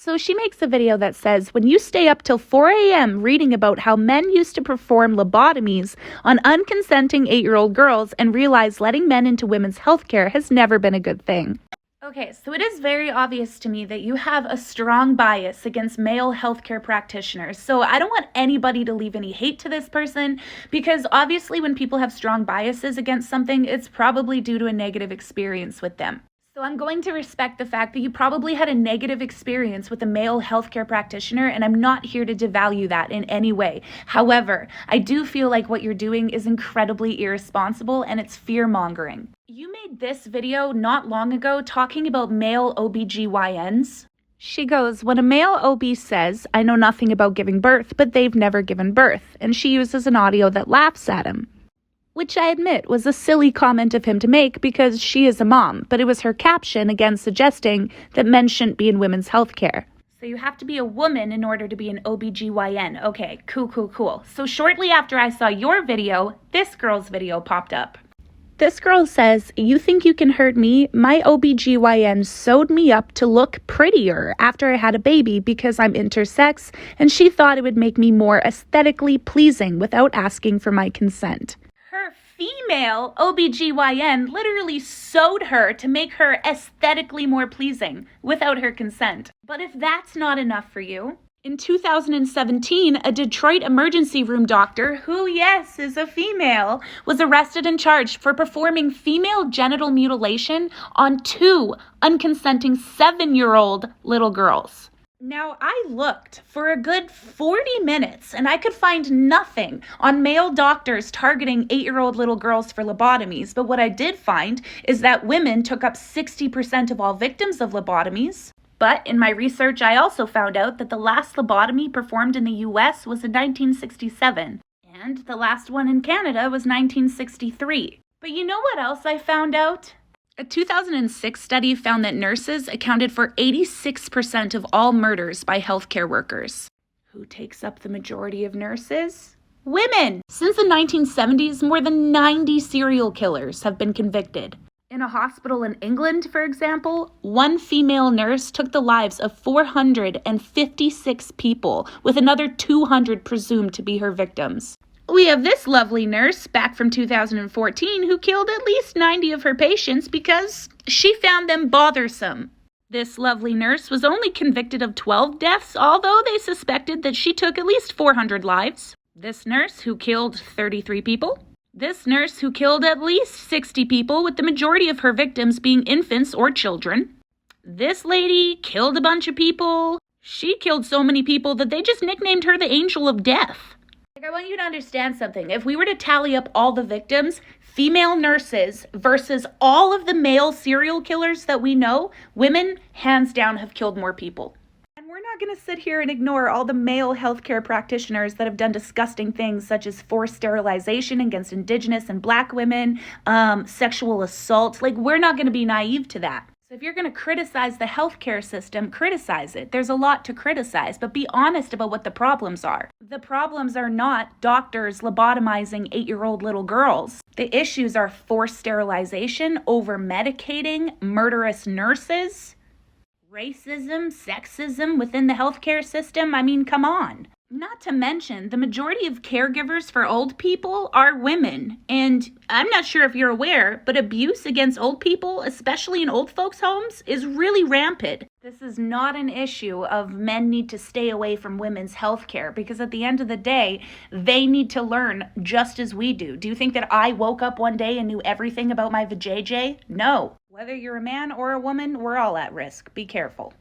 So she makes a video that says, when you stay up till 4 a.m. reading about how men used to perform lobotomies on unconsenting 8-year-old girls and realize letting men into women's healthcare has never been a good thing. Okay, so it is very obvious to me that you have a strong bias against male healthcare practitioners. So I don't want anybody to leave any hate to this person, because obviously when people have strong biases against something, it's probably due to a negative experience with them. So I'm going to respect the fact that you probably had a negative experience with a male healthcare practitioner, and I'm not here to devalue that in any way. However, I do feel like what you're doing is incredibly irresponsible and it's fear-mongering. You made this video not long ago talking about male OBGYNs. She goes, when a male OB says, I know nothing about giving birth, but they've never given birth, and she uses an audio that laughs at him. Which I admit was a silly comment of him to make because she is a mom, but it was her caption again suggesting that men shouldn't be in women's healthcare. So you have to be a woman in order to be an OBGYN. Okay, cool. So shortly after I saw your video, this girl's video popped up. This girl says, you think you can hurt me? My OBGYN sewed me up to look prettier after I had a baby because I'm intersex, and she thought it would make me more aesthetically pleasing without asking for my consent. Female OBGYN literally sewed her to make her aesthetically more pleasing without her consent. But if that's not enough for you, in 2017, a Detroit emergency room doctor, who, yes, is a female, was arrested and charged for performing female genital mutilation on 2 unconsenting 7-year-old little girls. Now, I looked for a good 40 minutes and I could find nothing on male doctors targeting 8-year-old little girls for lobotomies. But what I did find is that women took up 60% of all victims of lobotomies. But in my research, I also found out that the last lobotomy performed in the US was in 1967. And the last one in Canada was 1963. But you know what else I found out? A 2006 study found that nurses accounted for 86% of all murders by healthcare workers. Who takes up the majority of nurses? Women! Since the 1970s, more than 90 serial killers have been convicted. In a hospital in England, for example, one female nurse took the lives of 456 people, with another 200 presumed to be her victims. We have this lovely nurse back from 2014 who killed at least 90 of her patients because she found them bothersome. This lovely nurse was only convicted of 12 deaths, although they suspected that she took at least 400 lives. This nurse who killed 33 people. This nurse who killed at least 60 people, with the majority of her victims being infants or children. This lady killed a bunch of people. She killed so many people that they just nicknamed her the Angel of Death. I want you to understand something. If we were to tally up all the victims, female nurses versus all of the male serial killers that we know, women, hands down, have killed more people. And we're not going to sit here and ignore all the male healthcare practitioners that have done disgusting things such as forced sterilization against Indigenous and Black women, sexual assault. We're not going to be naive to that. So if you're going to criticize the healthcare system, criticize it. There's a lot to criticize, but be honest about what the problems are. The problems are not doctors lobotomizing 8-year-old little girls. The issues are forced sterilization, over-medicating, murderous nurses, racism, sexism within the healthcare system. I mean, come on. Not to mention, the majority of caregivers for old people are women. And I'm not sure if you're aware, but abuse against old people, especially in old folks' homes, is really rampant. This is not an issue of men need to stay away from women's health care, because at the end of the day, they need to learn just as we do. Do you think that I woke up one day and knew everything about my vajayjay? No. Whether you're a man or a woman, we're all at risk. Be careful.